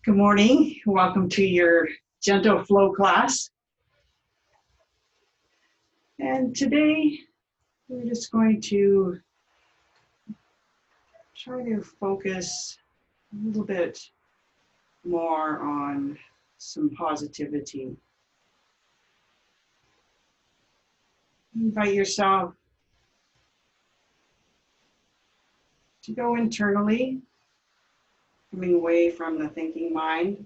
Good morning. Welcome to your gentle flow class. And today we're just going to try to focus a little bit more on some positivity. Invite yourself to go internally, coming away from the thinking mind.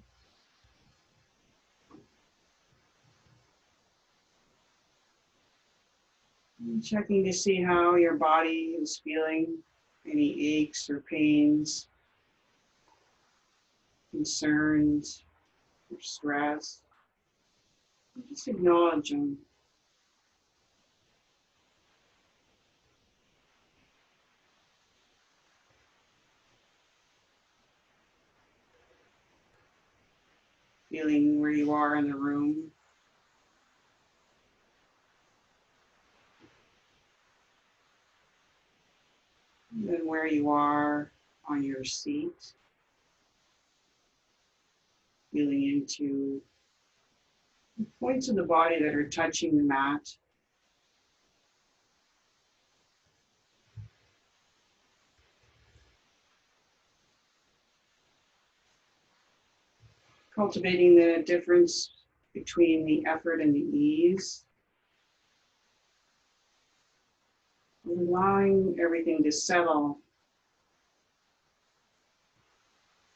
Checking to see how your body is feeling, any aches or pains, concerns, or stress. Just acknowledge them. Feeling where you are in the room. And then where you are on your seat. Feeling into the points of the body that are touching the mat. Cultivating the difference between the effort and the ease. Allowing everything to settle.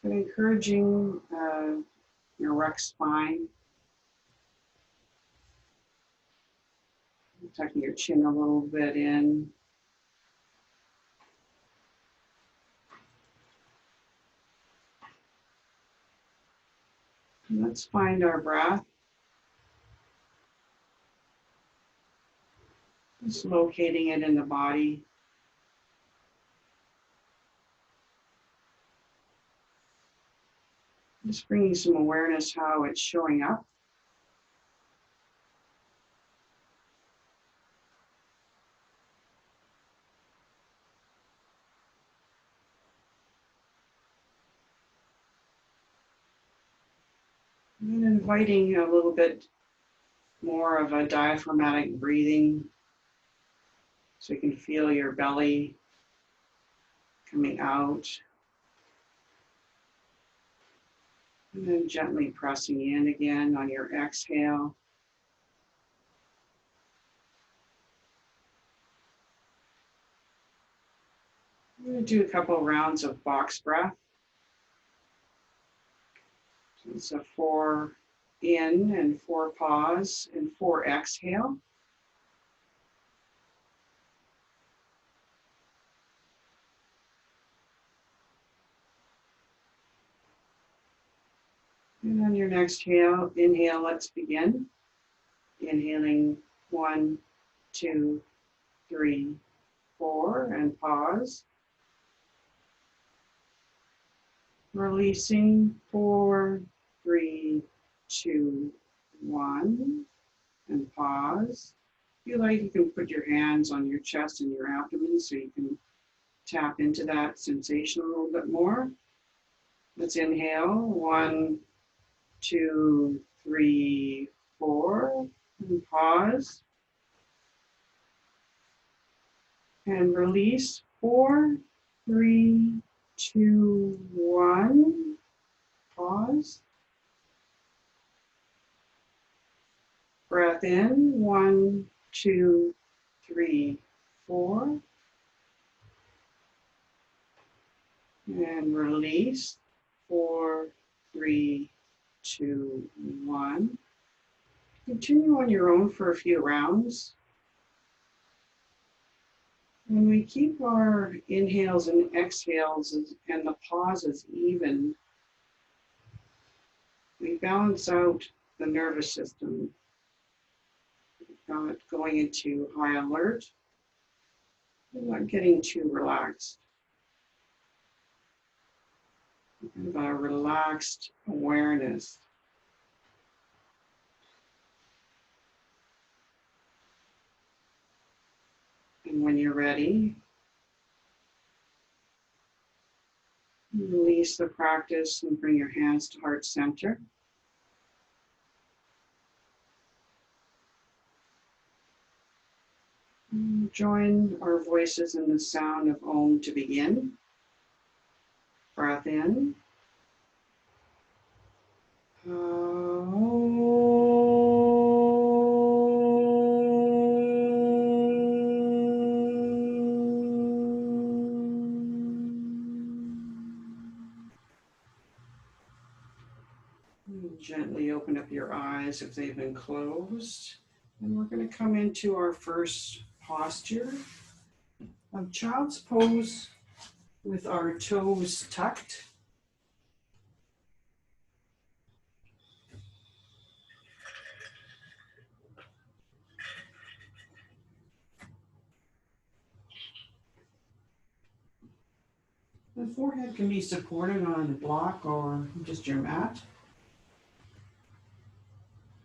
But encouraging your erect spine. Tucking your chin a little bit in. And let's find our breath. Just locating it in the body. Just bringing some awareness how it's showing up. And then inviting a little bit more of a diaphragmatic breathing so you can feel your belly coming out. And then gently pressing in again on your exhale. I'm going to do a couple of rounds of box breath. So it's a 4 in and 4 pause and 4 exhale. And on your next inhale, let's begin. Inhaling 1, 2, 3, 4, and pause. Releasing 4, 3, 2, 1, and pause. If you like, you can put your hands on your chest and your abdomen so you can tap into that sensation a little bit more. Let's inhale 1, 2, 3, 4, and pause. And release 4, 3, 2, 1. Pause. Breath in 1, 2, 3, 4. And release 4, 3, 2, 1. Continue on your own for a few rounds. When we keep our inhales and exhales and the pauses even, we balance out the nervous system. Not going into high alert, not getting too relaxed. Kind of a relaxed awareness. And when you're ready, release release the practice and bring your hands to heart center. Join our voices in the sound of Om to begin. Breath in. Gently open up your eyes if they've been closed. And we're going to come into our first posture of child's pose with our toes tucked. The forehead can be supported on a block or just your mat.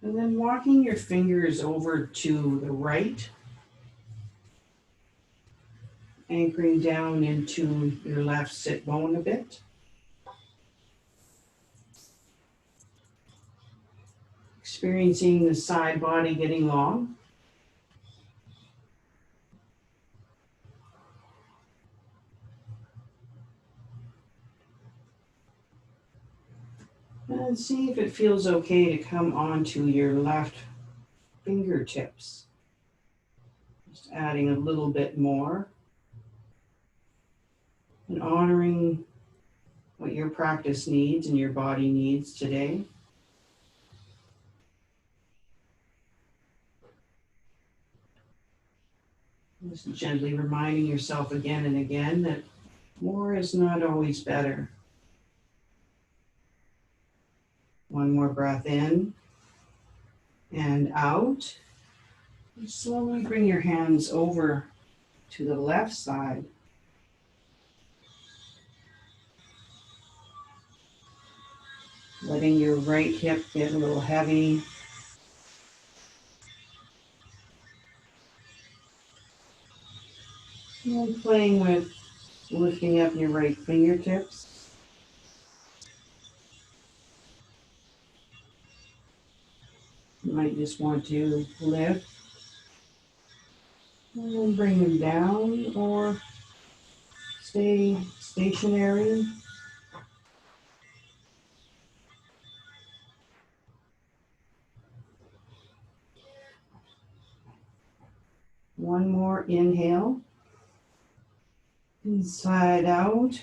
And then walking your fingers over to the right, anchoring down into your left sit bone a bit. Experiencing the side body getting long. And see if it feels okay to come onto your left fingertips. Just adding a little bit more and honoring what your practice needs and your body needs today. Just gently reminding yourself again and again that more is not always better. One more breath in and out. And slowly bring your hands over to the left side. Letting your right hip get a little heavy. And playing with lifting up your right fingertips. You might just want to lift and then bring them down or stay stationary. One more inhale. Inside out.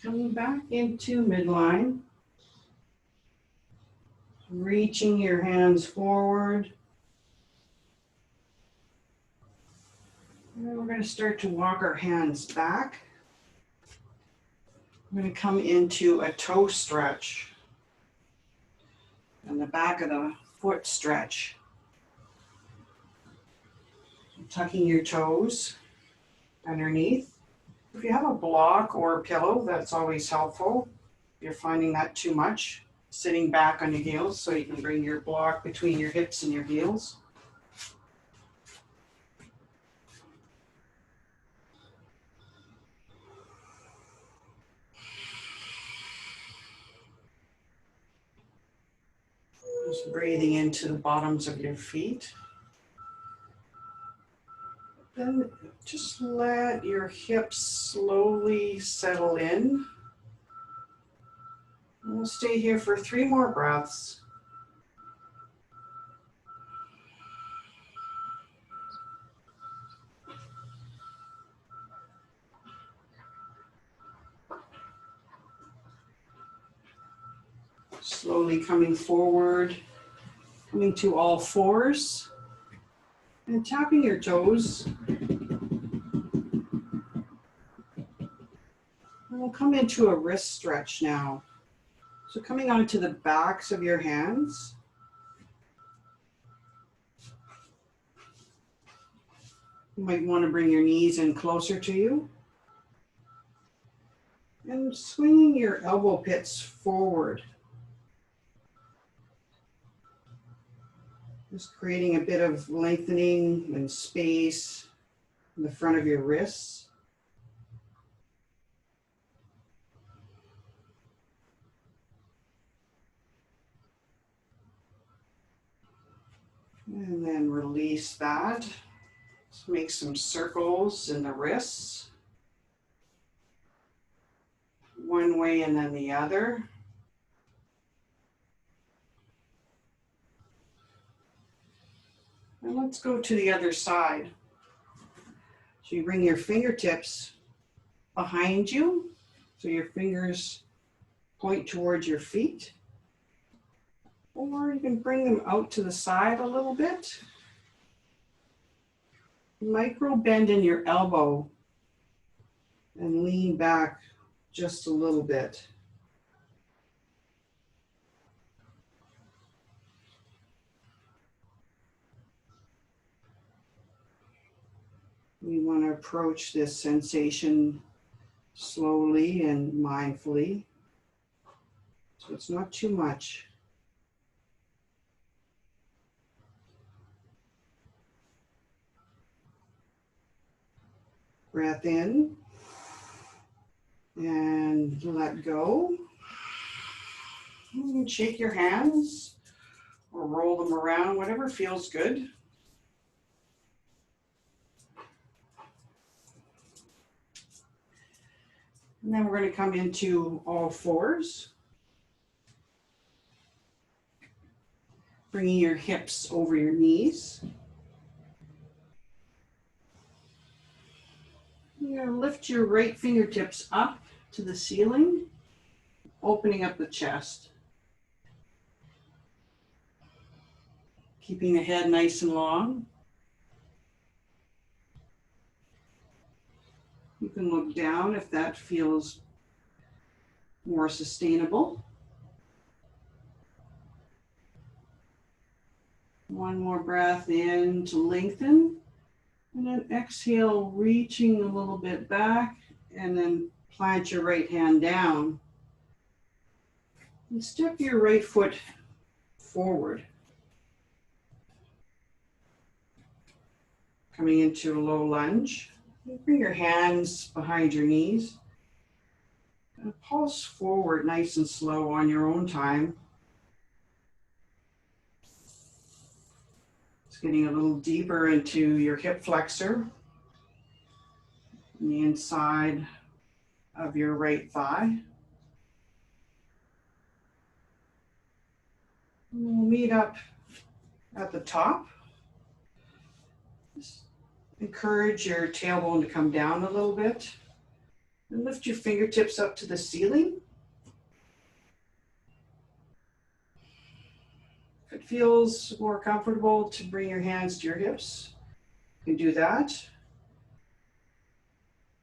Coming back into midline. Reaching your hands forward. And then we're going to start to walk our hands back. We're going to come into a toe stretch. And the back of the foot stretch. Tucking your toes underneath. If you have a block or a pillow, that's always helpful. If you're finding that too much, sitting back on your heels so you can bring your block between your hips and your heels. Just breathing into the bottoms of your feet. Then just let your hips slowly settle in. We'll stay here for 3 more breaths. Slowly coming forward, coming to all fours, and tapping your toes. And we'll come into a wrist stretch now. So coming onto the backs of your hands. You might want to bring your knees in closer to you. And swinging your elbow pits forward. Just creating a bit of lengthening and space in the front of your wrists. And then release that. Let's make some circles in the wrists. One way and then the other. And let's go to the other side. So you bring your fingertips behind you, so your fingers point towards your feet. Or you can bring them out to the side a little bit. Micro bend in your elbow and lean back just a little bit. We want to approach this sensation slowly and mindfully, so it's not too much. Breath in and let go. You can shake your hands or roll them around, whatever feels good. And then we're going to come into all fours. Bringing your hips over your knees. You're going to lift your right fingertips up to the ceiling, opening up the chest. Keeping the head nice and long. You can look down if that feels more sustainable. One more breath in to lengthen. And then exhale, reaching a little bit back, and then plant your right hand down. And step your right foot forward. Coming into a low lunge. Bring your hands behind your knees. And pulse forward nice and slow on your own time. Getting a little deeper into your hip flexor, the inside of your right thigh. We'll meet up at the top. Just encourage your tailbone to come down a little bit. And lift your fingertips up to the ceiling. If it feels more comfortable to bring your hands to your hips, you can do that.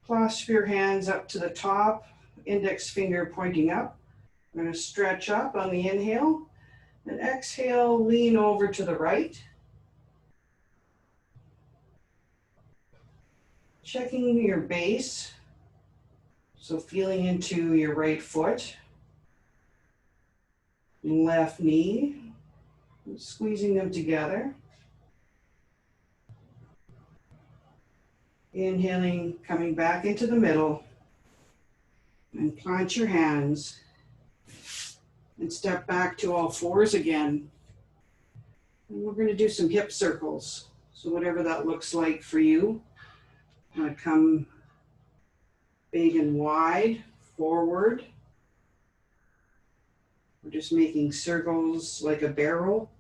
Clasp your hands up to the top, index finger pointing up. I'm going to stretch up on the inhale, and exhale, lean over to the right. Checking your base, so feeling into your right foot, left knee, squeezing them together. Inhaling, coming back into the middle, and plant your hands and step back to all fours again. And we're going to do some hip circles. So whatever that looks like for you, come big and wide forward. We're just making circles like a barrel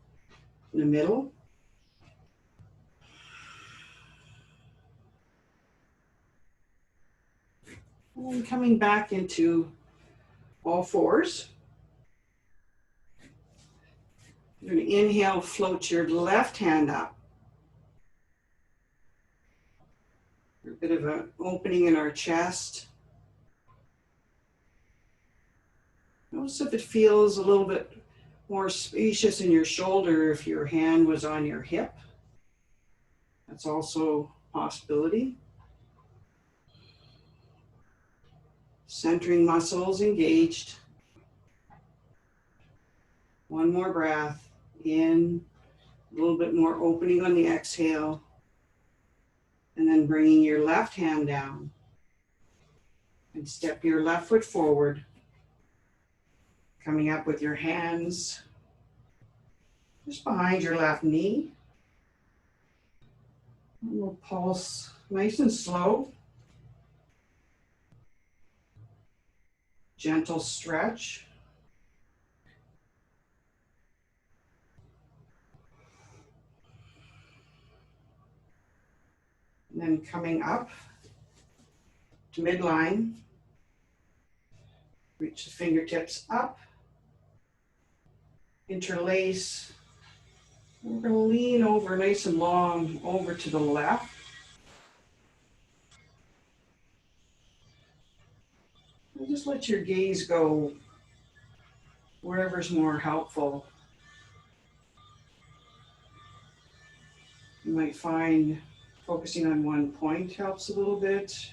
in the middle. And then coming back into all fours. You're going to inhale, float your left hand up. A bit of an opening in our chest. Notice if it feels a little bit more spacious in your shoulder if your hand was on your hip. That's also a possibility. Centering muscles engaged. One more breath in, a little bit more opening on the exhale, and then bringing your left hand down and step your left foot forward, coming up with your hands just behind your left knee. We'll pulse nice and slow. Gentle stretch. And then coming up to midline, reach the fingertips up, interlace. We're going to lean over nice and long over to the left. And just let your gaze go wherever's more helpful. You might find focusing on one point helps a little bit.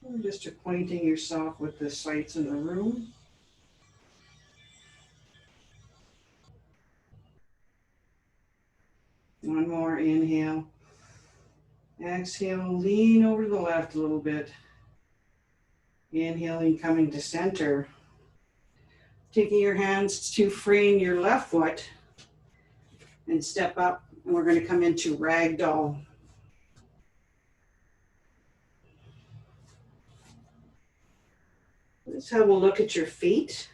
Or just acquainting yourself with the sights in the room. One more inhale. Exhale, lean over to the left a little bit. Inhaling, coming to center. Taking your hands to frame your left foot and step up. And we're going to come into ragdoll. Let's have a look at your feet.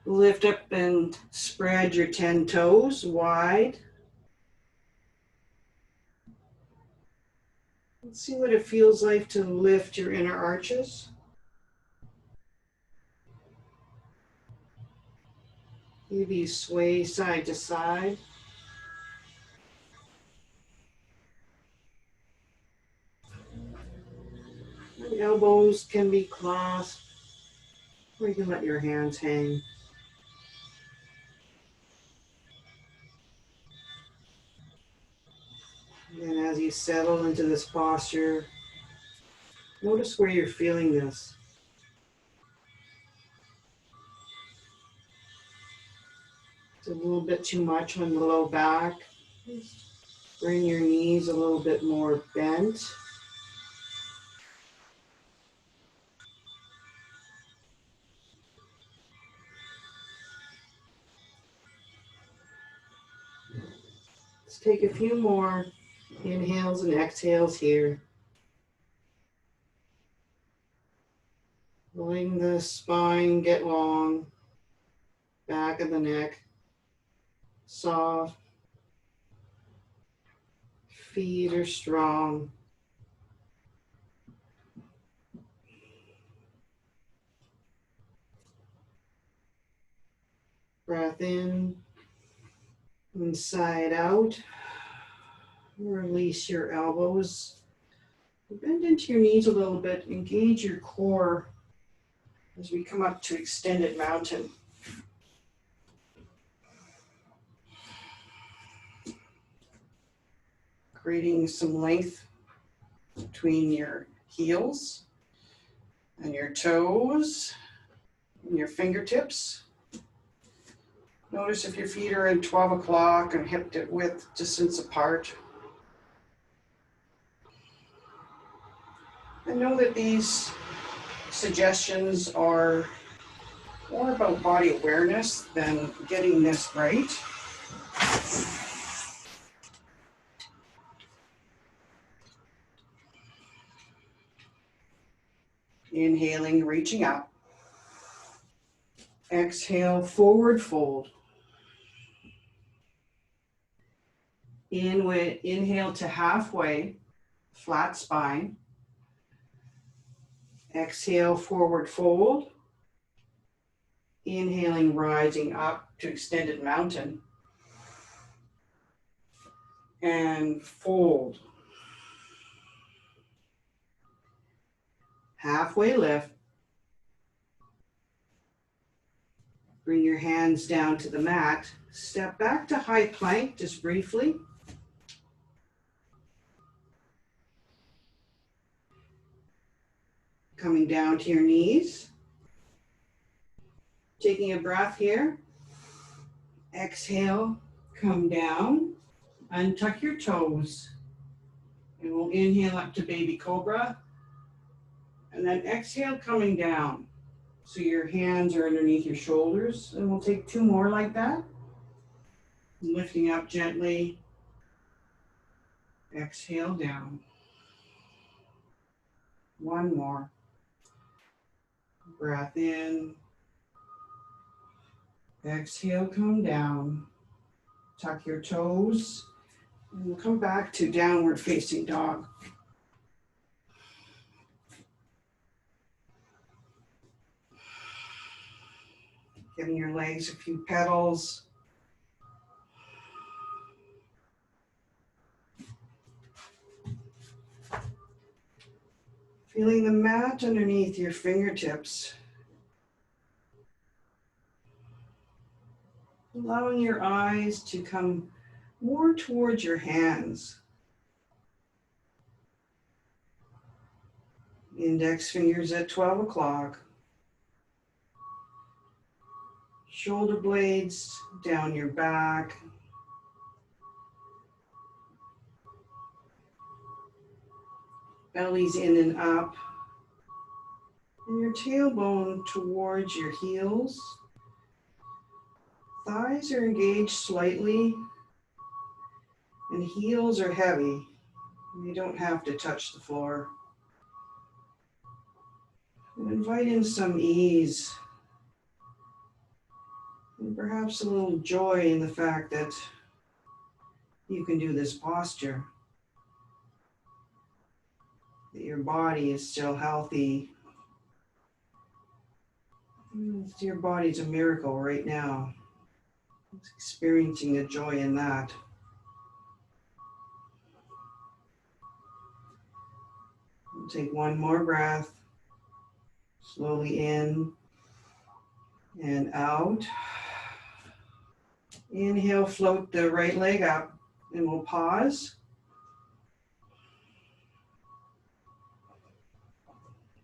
Lift up and spread your 10 toes wide. Let's see what it feels like to lift your inner arches. Maybe sway side to side. The elbows can be clasped, or you can let your hands hang. And as you settle into this posture, notice where you're feeling this. It's a little bit too much on the low back. Bring your knees a little bit more bent. Let's take a few more inhales and exhales here. Letting the spine get long, back of the neck, soft, feet are strong. Breath in, inside out. Release your elbows. Bend into your knees a little bit. Engage your core as we come up to extended mountain. Creating some length between your heels and your toes and your fingertips. Notice if your feet are at 12 o'clock and hip width distance apart. And know that these suggestions are more about body awareness than getting this right. Inhaling, reaching up. Exhale, forward fold. Inhale to halfway, flat spine. Exhale, forward fold. Inhaling, rising up to extended mountain. And fold. Halfway lift. Bring your hands down to the mat. Step back to high plank just briefly. Coming down to your knees. Taking a breath here. Exhale, come down. Untuck your toes. And we'll inhale up to baby cobra. And then exhale, coming down. So your hands are underneath your shoulders. And we'll take two more like that. Lifting up gently. Exhale down. One more. Breath in. Exhale, come down. Tuck your toes. And we'll come back to downward facing dog. Giving your legs a few petals. Feeling the mat underneath your fingertips. Allowing your eyes to come more towards your hands. Index fingers at 12 o'clock. Shoulder blades down your back. Belly's in and up. And your tailbone towards your heels. Thighs are engaged slightly. And heels are heavy. You don't have to touch the floor. And invite in some ease. And perhaps a little joy in the fact that you can do this posture. That your body is still healthy. Your body's a miracle right now. It's experiencing the joy in that. We'll take one more breath. Slowly in and out. Inhale, float the right leg up, and we'll pause.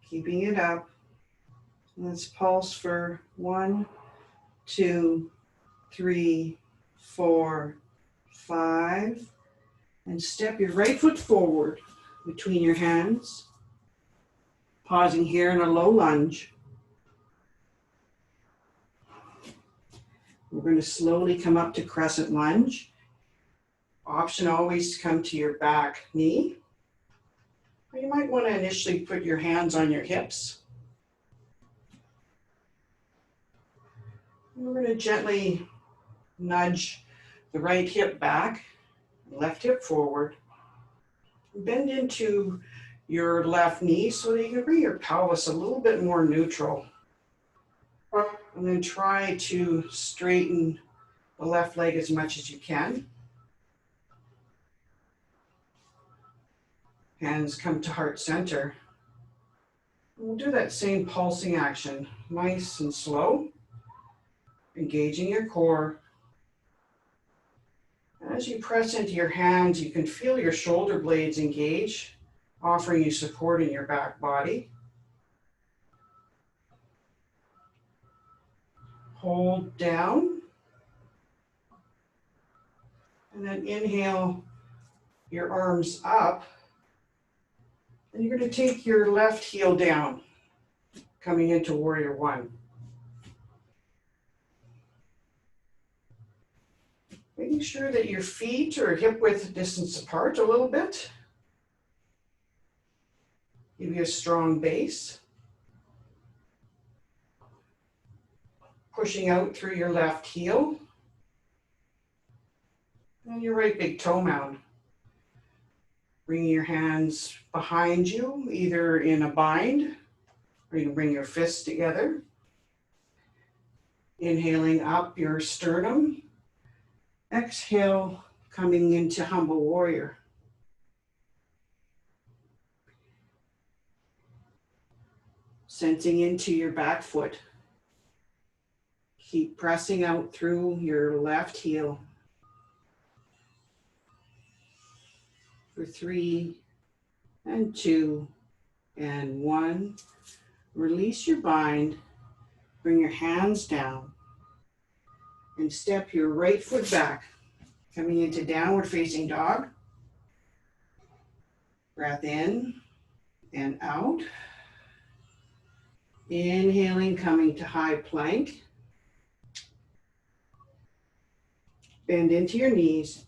Keeping it up. Let's pulse for 1, 2, 3, 4, 5. And step your right foot forward between your hands. Pausing here in a low lunge. We're going to slowly come up to crescent lunge. Option always to come to your back knee. Or you might want to initially put your hands on your hips. And we're going to gently nudge the right hip back, left hip forward. Bend into your left knee so that you can bring your pelvis a little bit more neutral. And then try to straighten the left leg as much as you can. Hands come to heart center. We'll do that same pulsing action, nice and slow, engaging your core. As you press into your hands, you can feel your shoulder blades engage, offering you support in your back body. Hold down. And then inhale your arms up. And you're going to take your left heel down, coming into warrior one. Making sure that your feet are hip width distance apart a little bit. Give you a strong base. Pushing out through your left heel. And your right big toe mound. Bringing your hands behind you, either in a bind, or you can bring your fists together. Inhaling up your sternum. Exhale, coming into humble warrior. Sensing into your back foot. Keep pressing out through your left heel. For 3 and 2 and 1. Release your bind. Bring your hands down. And step your right foot back. Coming into downward facing dog. Breath in and out. Inhaling, coming to high plank. Bend into your knees.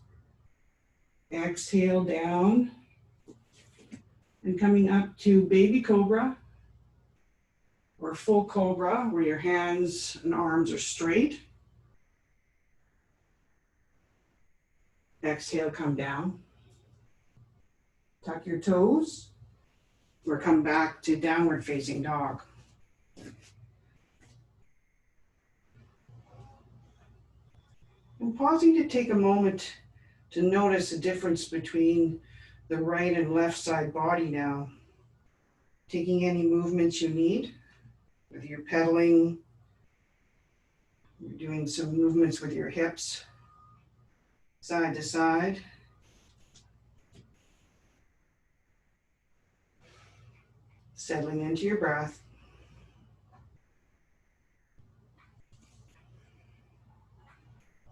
Exhale down. And coming up to baby cobra or full cobra, where your hands and arms are straight. Exhale, come down. Tuck your toes or come back to downward facing dog. And pausing to take a moment to notice the difference between the right and left side body now. Taking any movements you need, whether you're pedaling, you're doing some movements with your hips, side to side. Settling into your breath.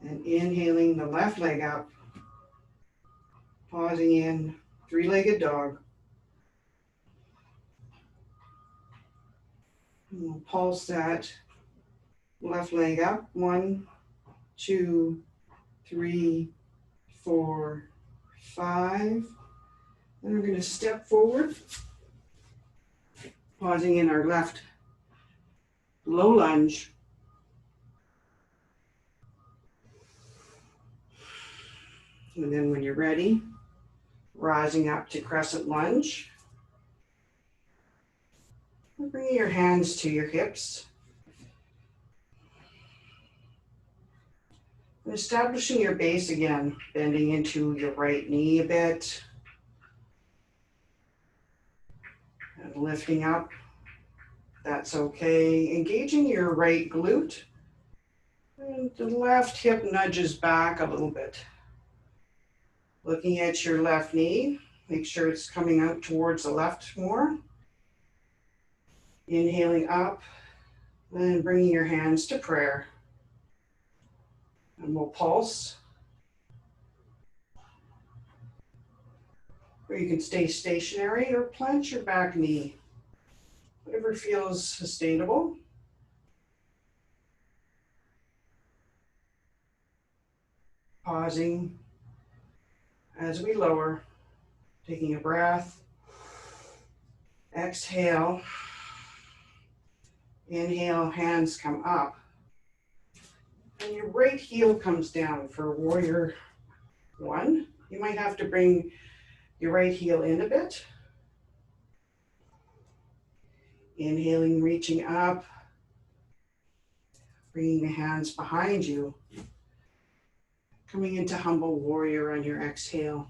And inhaling the left leg up, pausing in, three-legged dog. And we'll pulse that left leg up. 1, 2, 3, 4, 5. Then we're going to step forward, pausing in our left low lunge. And then when you're ready, rising up to crescent lunge. And bringing your hands to your hips. And establishing your base again, bending into your right knee a bit. And lifting up, that's okay. Engaging your right glute. And the left hip nudges back a little bit. Looking at your left knee, make sure it's coming out towards the left more. Inhaling up, and bringing your hands to prayer. And we'll pulse. Or you can stay stationary or plant your back knee. Whatever feels sustainable. Pausing as we lower, taking a breath. Exhale. Inhale, hands come up. And your right heel comes down for warrior 1. You might have to bring your right heel in a bit. Inhaling, reaching up. Bringing the hands behind you. Coming into humble warrior on your exhale.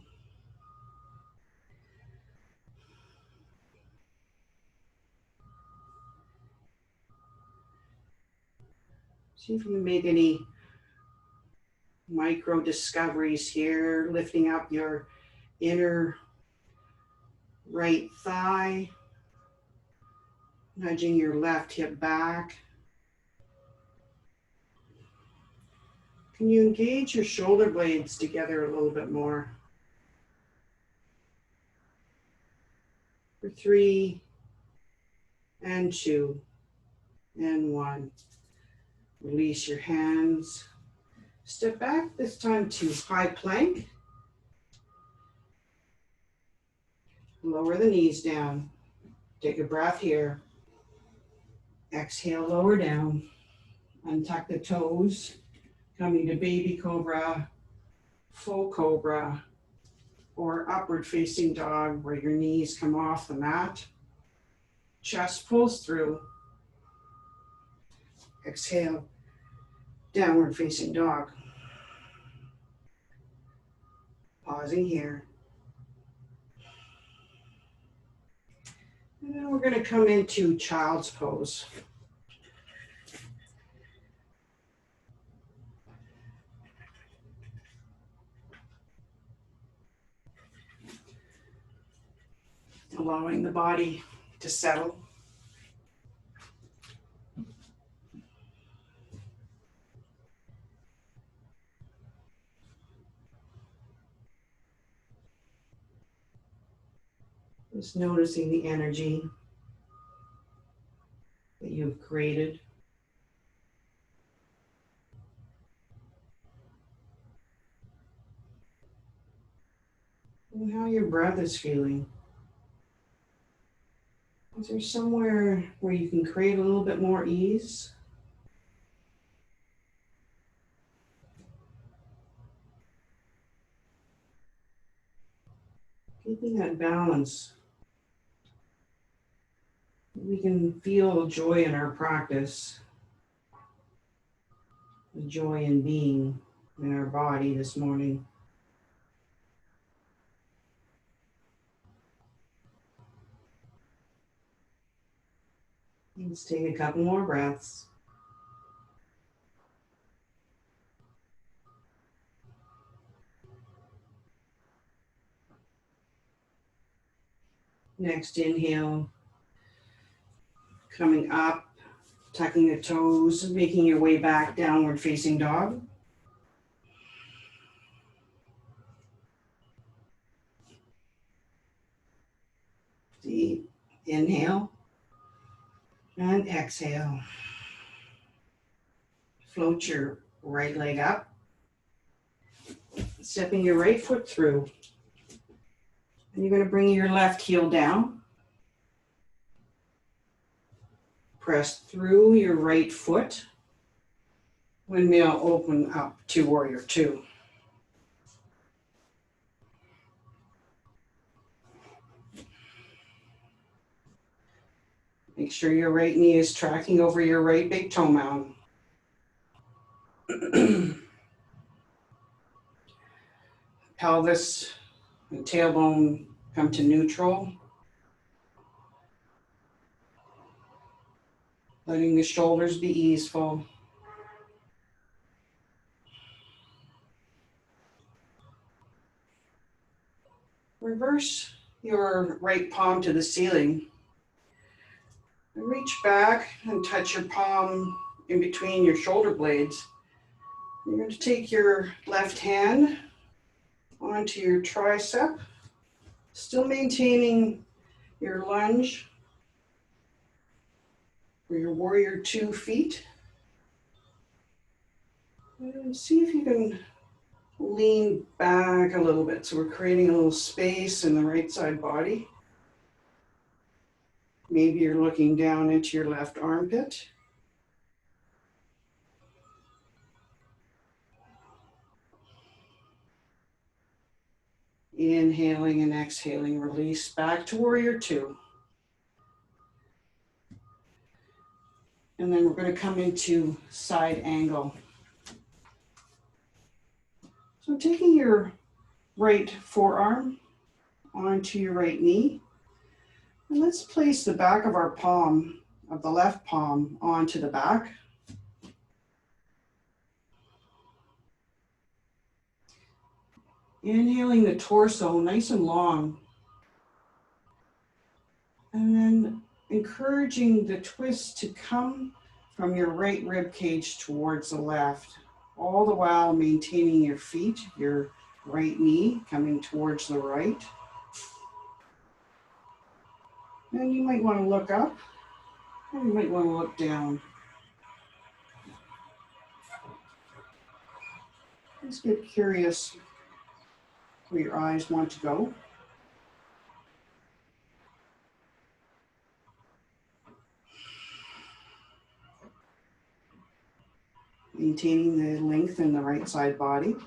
See if you can make any micro discoveries here, lifting up your inner right thigh, nudging your left hip back. Can you engage your shoulder blades together a little bit more? For 3, and 2, and 1. Release your hands. Step back, this time to high plank. Lower the knees down. Take a breath here. Exhale, lower down. Untuck the toes. Coming to baby cobra, full cobra, or upward facing dog where your knees come off the mat. Chest pulls through. Exhale, downward facing dog. Pausing here. And then we're going to come into child's pose. Allowing the body to settle. Just noticing the energy that you've created. And how your breath is feeling. Is there somewhere where you can create a little bit more ease? Keeping that balance. We can feel joy in our practice, the joy in being in our body this morning. Let's take a couple more breaths. Next inhale, coming up, tucking the toes, making your way back, downward facing dog. Deep inhale and exhale. Float your right leg up, stepping your right foot through. And you're going to bring your left heel down. Press through your right foot. Windmill open up to warrior two. Make sure your right knee is tracking over your right big toe mound. Pelvis and tailbone come to neutral. Letting the shoulders be easeful. Reverse your right palm to the ceiling. And reach back and touch your palm in between your shoulder blades. You're going to take your left hand onto your tricep, still maintaining your lunge for your warrior two feet. And see if you can lean back a little bit. So we're creating a little space in the right side body. Maybe you're looking down into your left armpit. Inhaling and exhaling, release back to warrior two. And then we're going to come into side angle. So taking your right forearm onto your right knee. And let's place the back of our palm, of the left palm, onto the back. Inhaling the torso nice and long. And then encouraging the twist to come from your right rib cage towards the left, all the while maintaining your feet, your right knee coming towards the right. And you might want to look up, and you might want to look down. Just get curious where your eyes want to go. Maintaining the length in the right side body.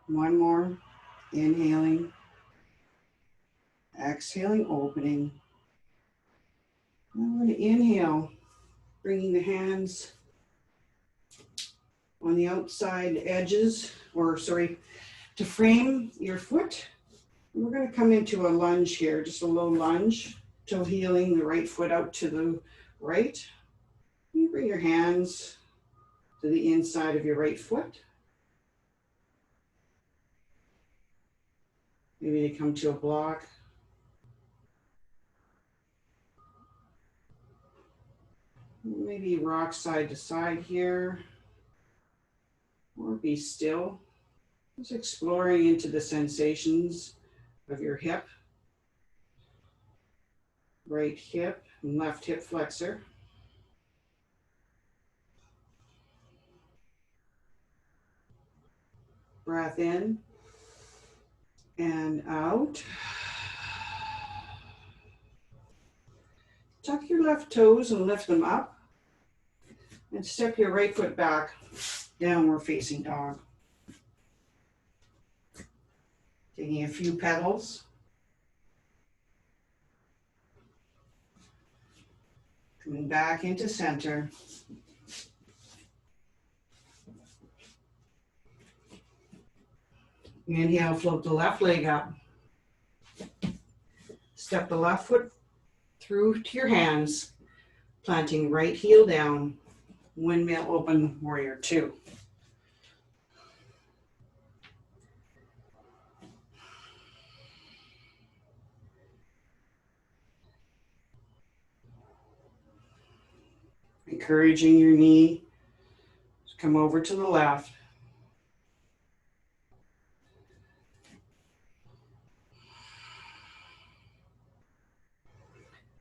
One more. Inhaling. Exhaling, opening. I'm going to inhale, bringing the hands on the outside edges, to frame your foot. And we're going to come into a lunge here, just a low lunge, toe heeling the right foot out to the right. You bring your hands to the inside of your right foot. Maybe they come to a block. Maybe rock side to side here, or be still. Just exploring into the sensations of your hip, right hip and left hip flexor. Breath in and out. Tuck your left toes and lift them up. And step your right foot back, downward facing dog. Taking a few petals. Coming back into center. Inhale, float the left leg up. Step the left foot through to your hands, planting right heel down. Windmill open, warrior two. Encouraging your knee to come over to the left.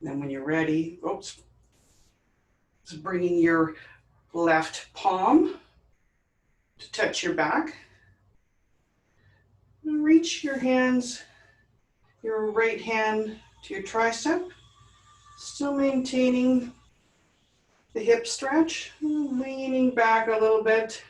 Then when you're ready, bringing your left palm to touch your back. And reach your hands, your right hand to your tricep, still maintaining the hip stretch, leaning back a little bit.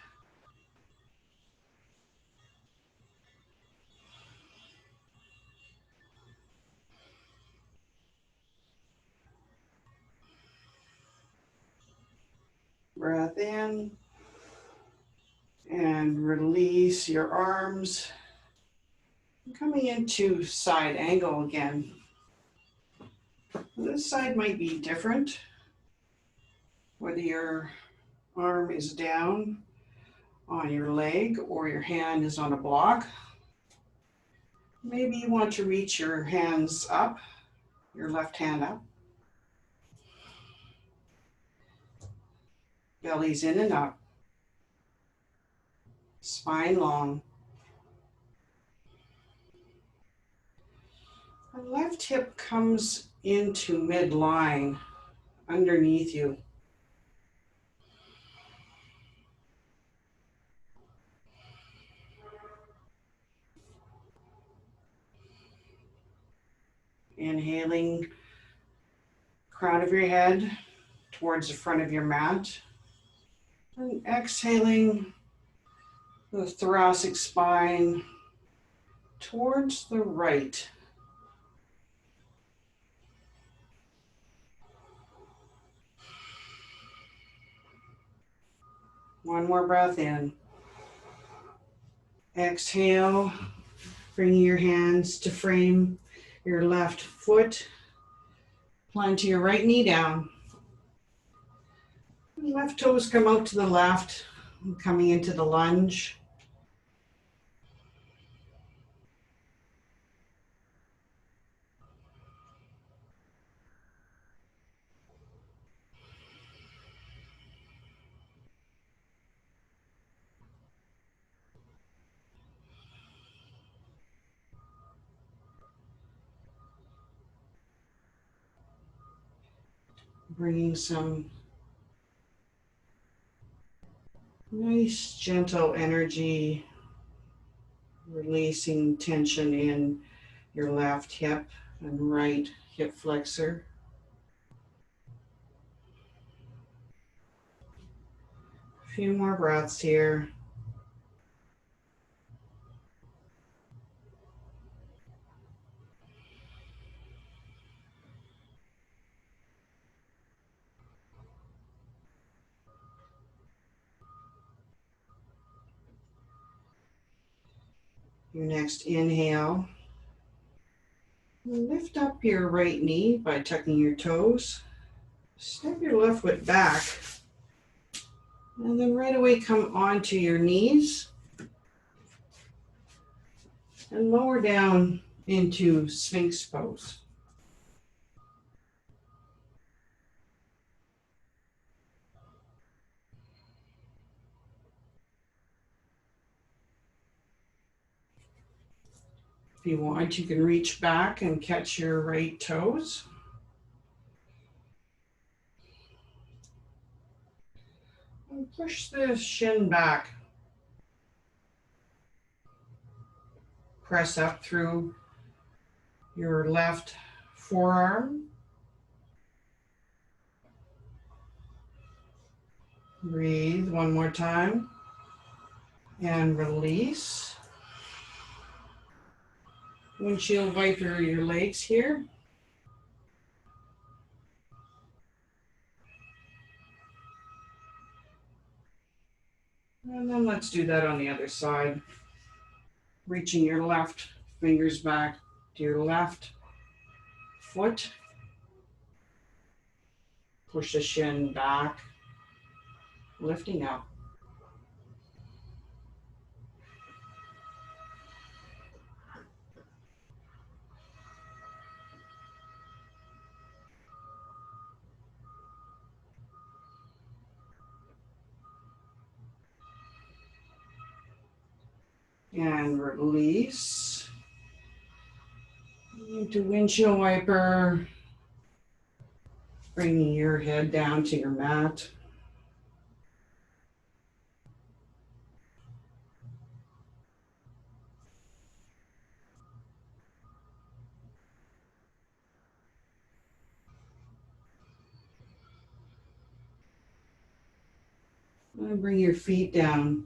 Breath in and release your arms. Coming into side angle again. This side might be different, whether your arm is down on your leg or your hand is on a block. Maybe you want to reach your hands up, your left hand up. Belly's in and up. Spine long. The left hip comes into midline underneath you. Inhaling, crown of your head towards the front of your mat. And exhaling, the thoracic spine towards the right. One more breath in. Exhale, bringing your hands to frame your left foot. Plant your right knee down. Left toes come out to the left, coming into the lunge. Bringing some nice gentle energy, releasing tension in your left hip and right hip flexor. A few more breaths here. Your next inhale. Lift up your right knee by tucking your toes. Step your left foot back. And then right away come onto your knees. And lower down into Sphinx pose. If you want, you can reach back and catch your right toes. And push the shin back. press up through your left forearm. Breathe one more time and release. Windshield wiper your legs here. And then let's do that on the other side. Reaching your left fingers back to your left foot. Push the shin back, lifting up. And release. Into windshield wiper. Bringing your head down to your mat. And bring your feet down.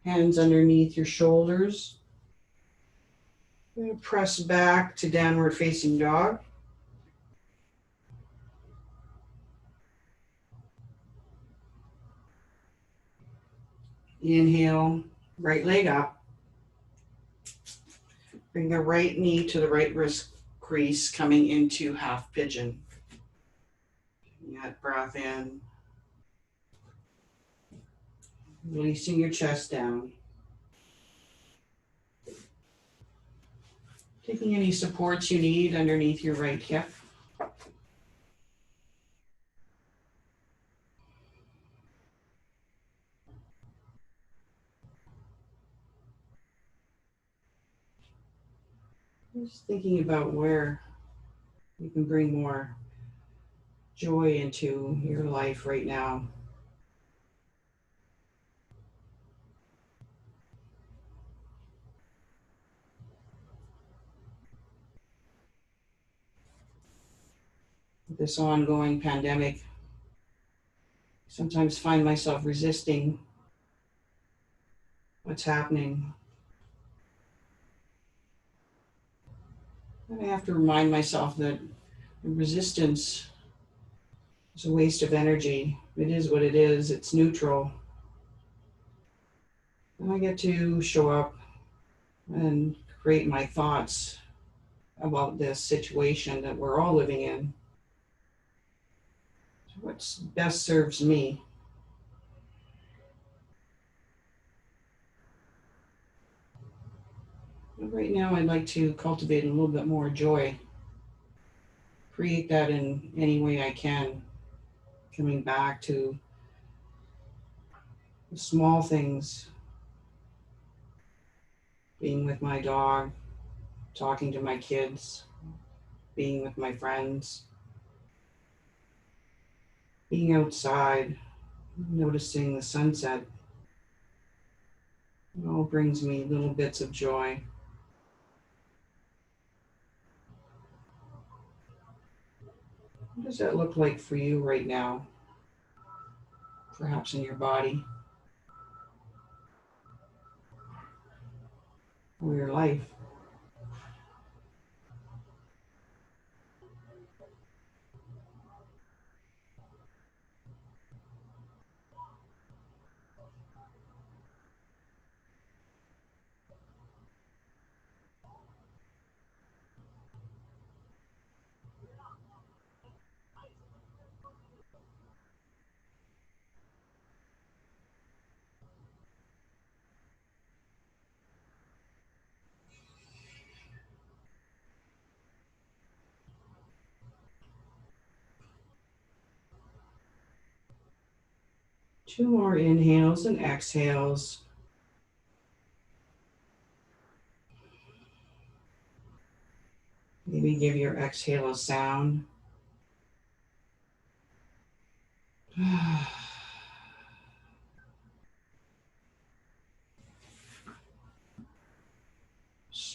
Hands underneath your shoulders. And press back to downward facing dog. Inhale, right leg up. Bring the right knee to the right wrist crease, coming into half pigeon. Taking that breath in. Releasing your chest down. Taking any supports you need underneath your right hip. Just thinking about where you can bring more joy into your life right now. This ongoing pandemic, I sometimes find myself resisting what's happening. And I have to remind myself that resistance is a waste of energy. It is what it is. It's neutral. And I get to show up and create my thoughts about this situation that we're all living in. What's best serves me. But right now, I'd like to cultivate a little bit more joy. Create that in any way I can. Coming back to the small things. Being with my dog, talking to my kids, being with my friends, being outside, noticing the sunset. It all brings me little bits of joy. What does that look like for you right now? Perhaps in your body or your life. Two more inhales and exhales. Maybe give your exhale a sound.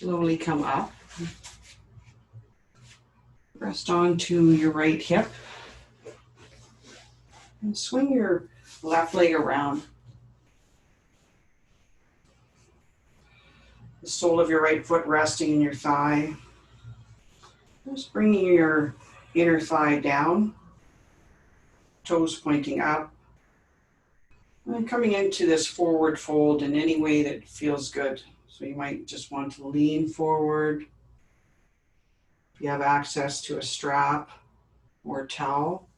Slowly come up. Rest onto your right hip. And swing your left leg around. The sole of your right foot resting in your thigh. Just bringing your inner thigh down. Toes pointing up. And coming into this forward fold in any way that feels good. So you might just want to lean forward. If you have access to a strap or a towel.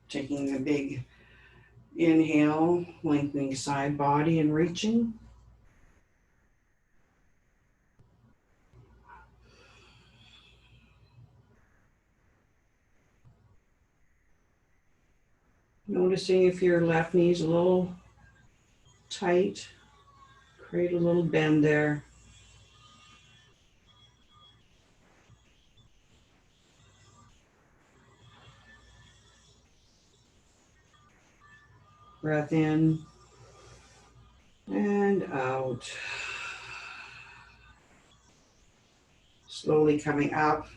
Taking a big inhale, lengthening side body and reaching. Noticing if your left knee is a little tight, create a little bend there. Breath in and out. Slowly coming up.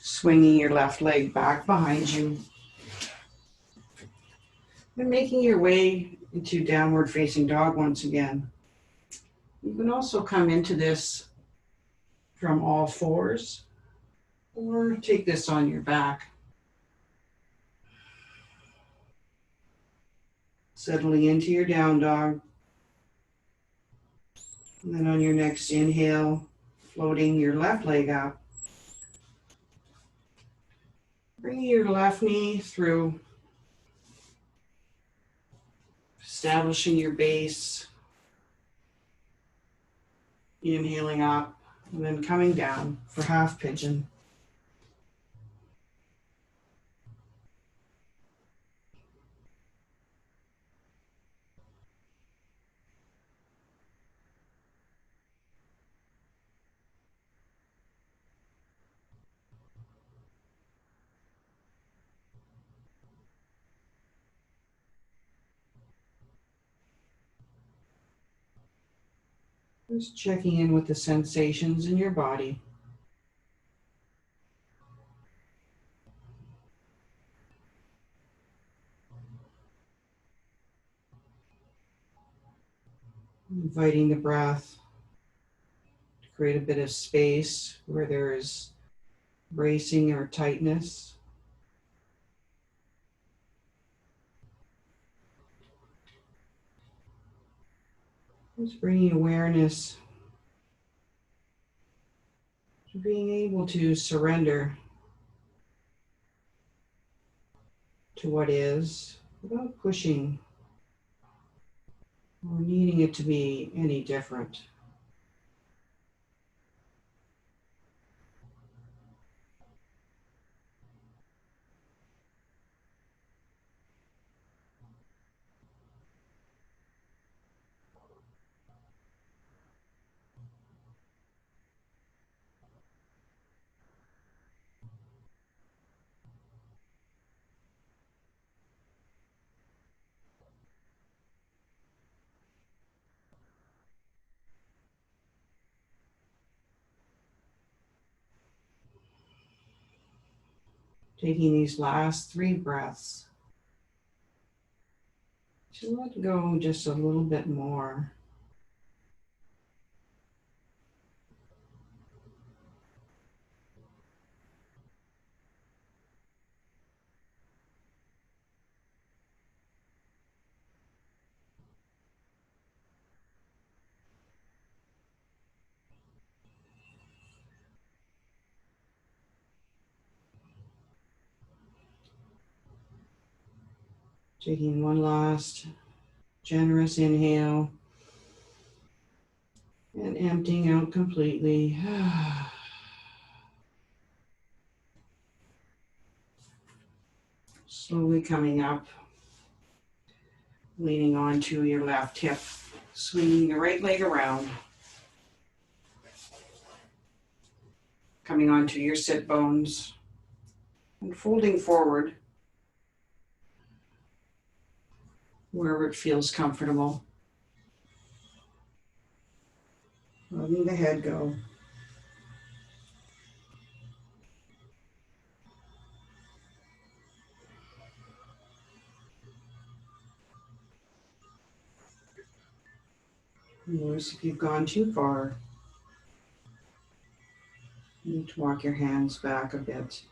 Swinging your left leg back behind you. And making your way into downward facing dog once again. You can also come into this from all fours or take this on your back. Settling into your down dog. And then on your next inhale, floating your left leg up. Bringing your left knee through. Establishing your base. Inhaling up and then coming down for half pigeon. Just checking in with the sensations in your body. Inviting the breath to create a bit of space where there is bracing or tightness. Just bringing awareness to being able to surrender to what is without pushing or needing it to be any different. Taking these last 3 breaths to let go just a little bit more. Taking one last generous inhale and emptying out completely. Slowly coming up, leaning onto your left hip, swinging the right leg around, coming onto your sit bones and folding forward wherever it feels comfortable. the head go. Notice if you've gone too far. You need to walk your hands back a bit.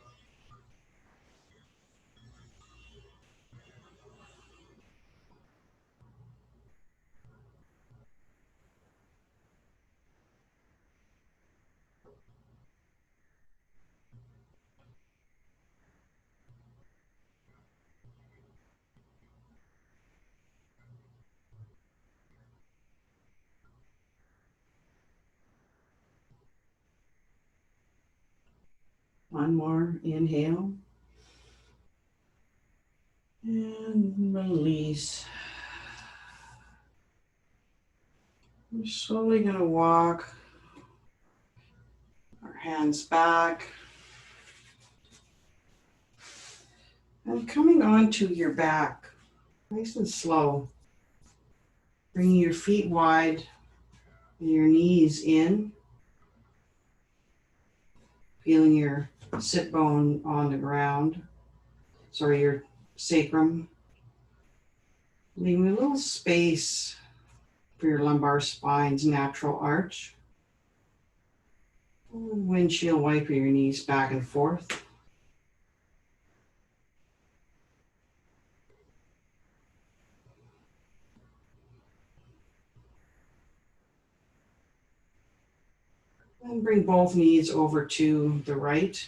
One more inhale. And release. We're slowly going to walk our hands back. And coming onto your back, nice and slow. Bringing your feet wide, your knees in. Feeling your sit bone on the ground. Sorry, your sacrum. Leaving a little space for your lumbar spine's natural arch. Windshield wiper your knees back and forth. And bring both knees over to the right.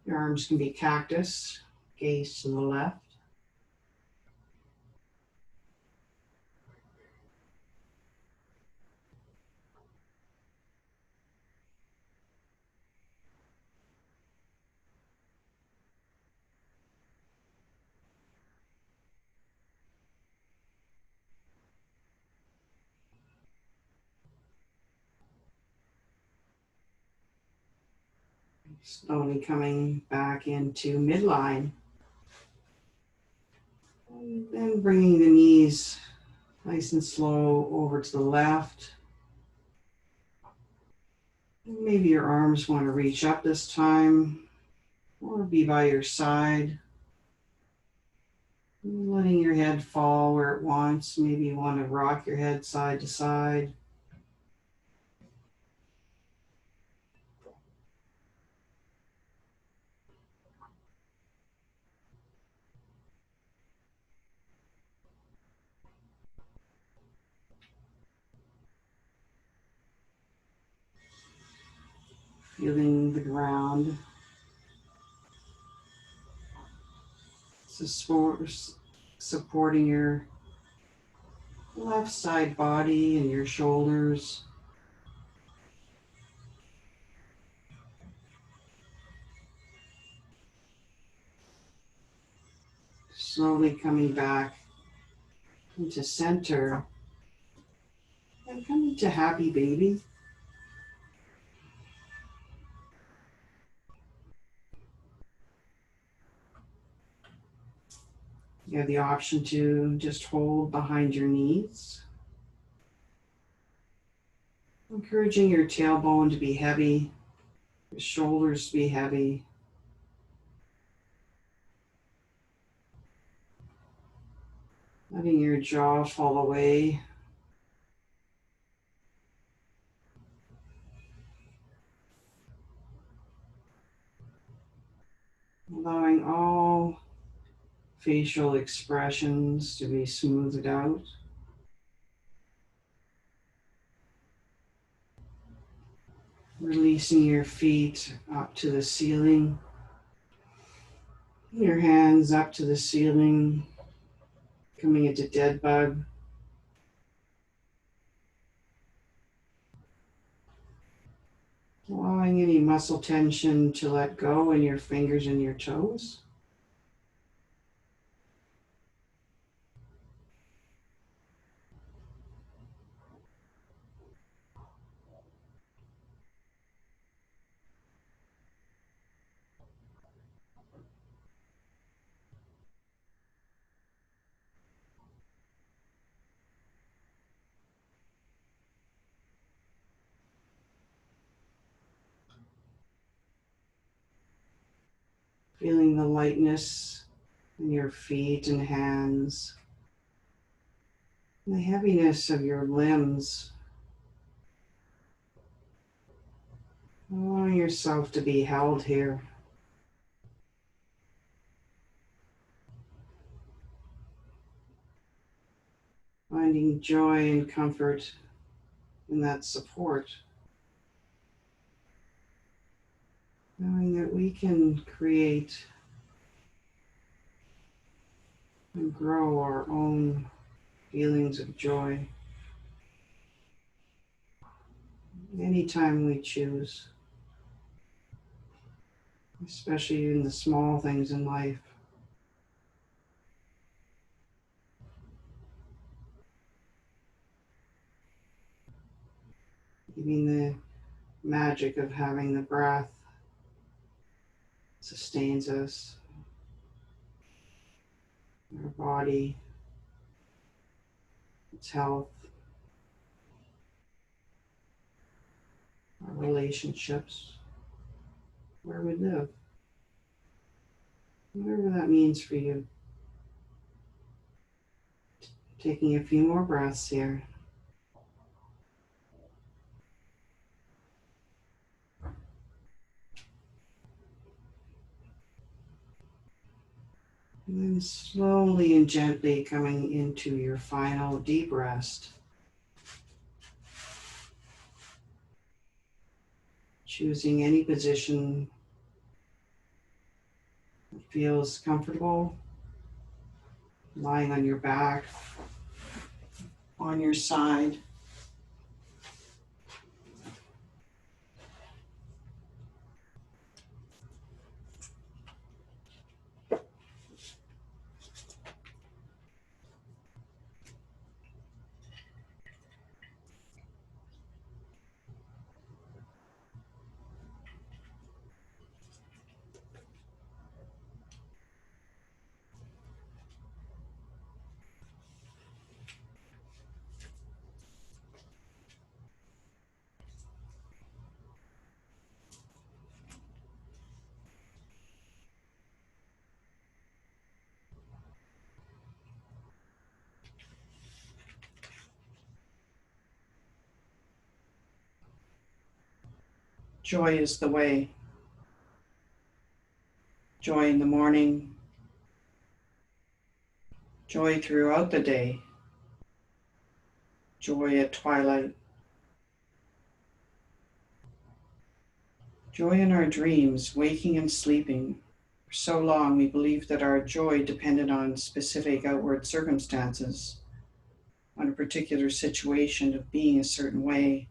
Your arms can be cactus, gaze to the left. Slowly coming back into midline. And then bringing the knees nice and slow over to the left. Maybe your arms want to reach up this time or be by your side. Letting your head fall where it wants. Maybe you want to rock your head side to side. Feeling the ground. Supporting your left side body and your shoulders. Slowly coming back into center and coming to happy baby. You have the option to just hold behind your knees, encouraging your tailbone to be heavy, your shoulders to be heavy. Letting your jaw fall away. Allowing all facial expressions to be smoothed out. Releasing your feet up to the ceiling. Your hands up to the ceiling. Coming into dead bug. Allowing any muscle tension to let go in your fingers and your toes. Feeling the lightness in your feet and hands, and the heaviness of your limbs. Allowing yourself to be held here. Finding joy and comfort in that support. Knowing that we can create and grow our own feelings of joy anytime we choose, especially in the small things in life. Even the magic of having the breath sustains us, our body, its health, our relationships, where we live, whatever that means for you. Taking a few more breaths here. And then slowly and gently coming into your final deep rest. Choosing any position that feels comfortable. Lying on your back, on your side. Joy is the way. Joy in the morning, joy throughout the day, joy at twilight, joy in our dreams, waking and sleeping. For so long we believed that our joy depended on specific outward circumstances, on a particular situation of being a certain way,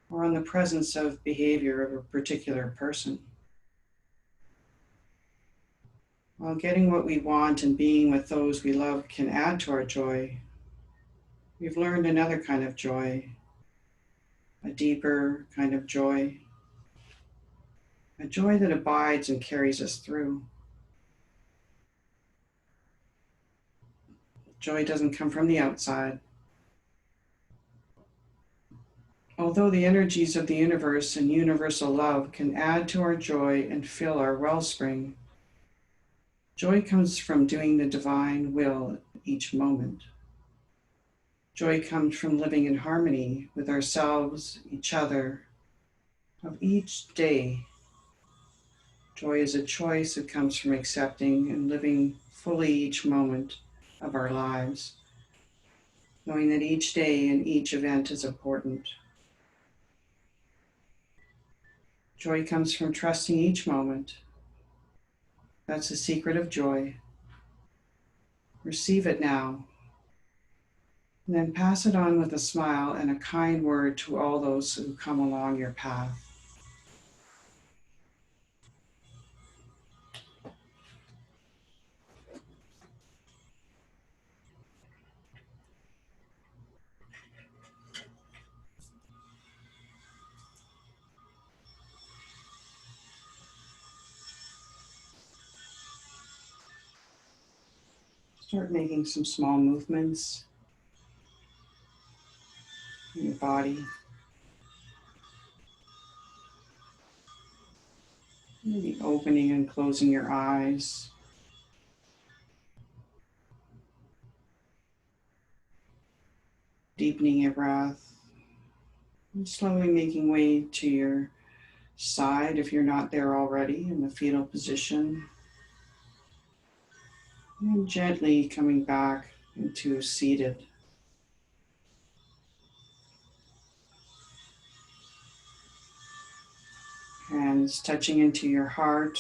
or on the presence of behavior of a particular person. While getting what we want and being with those we love can add to our joy, we've learned another kind of joy, a deeper kind of joy, a joy that abides and carries us through. Joy doesn't come from the outside. Although the energies of the universe and universal love can add to our joy and fill our wellspring, joy comes from doing the divine will each moment. Joy comes from living in harmony with ourselves, each other, of each day. Joy is a choice that comes from accepting and living fully each moment of our lives, knowing that each day and each event is important. Joy comes from trusting each moment. That's the secret of joy. Receive it now, and then pass it on with a smile and a kind word to all those who come along your path. Start making some small movements in your body. Maybe opening and closing your eyes. Deepening your breath. And slowly making way to your side if you're not there already in the fetal position. And gently coming back into seated. Hands touching into your heart.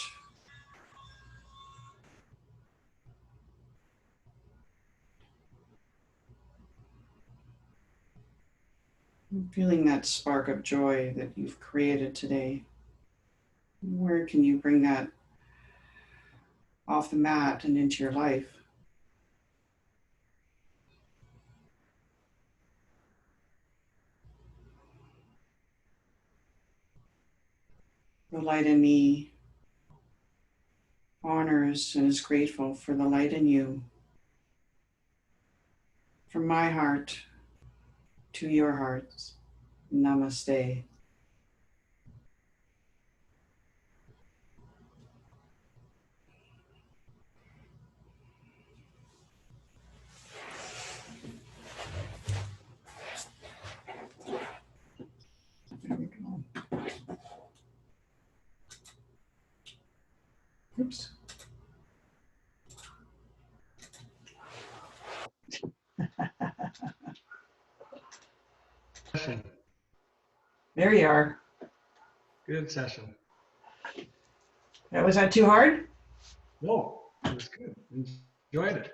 And feeling that spark of joy that you've created today. Where can you bring that off the mat and into your life? The light in me honors and is grateful for the light in you. From my heart to your hearts, namaste. There we go. Oops. Session. There you are. Good session. Was that too hard? No, it was good. Enjoyed it.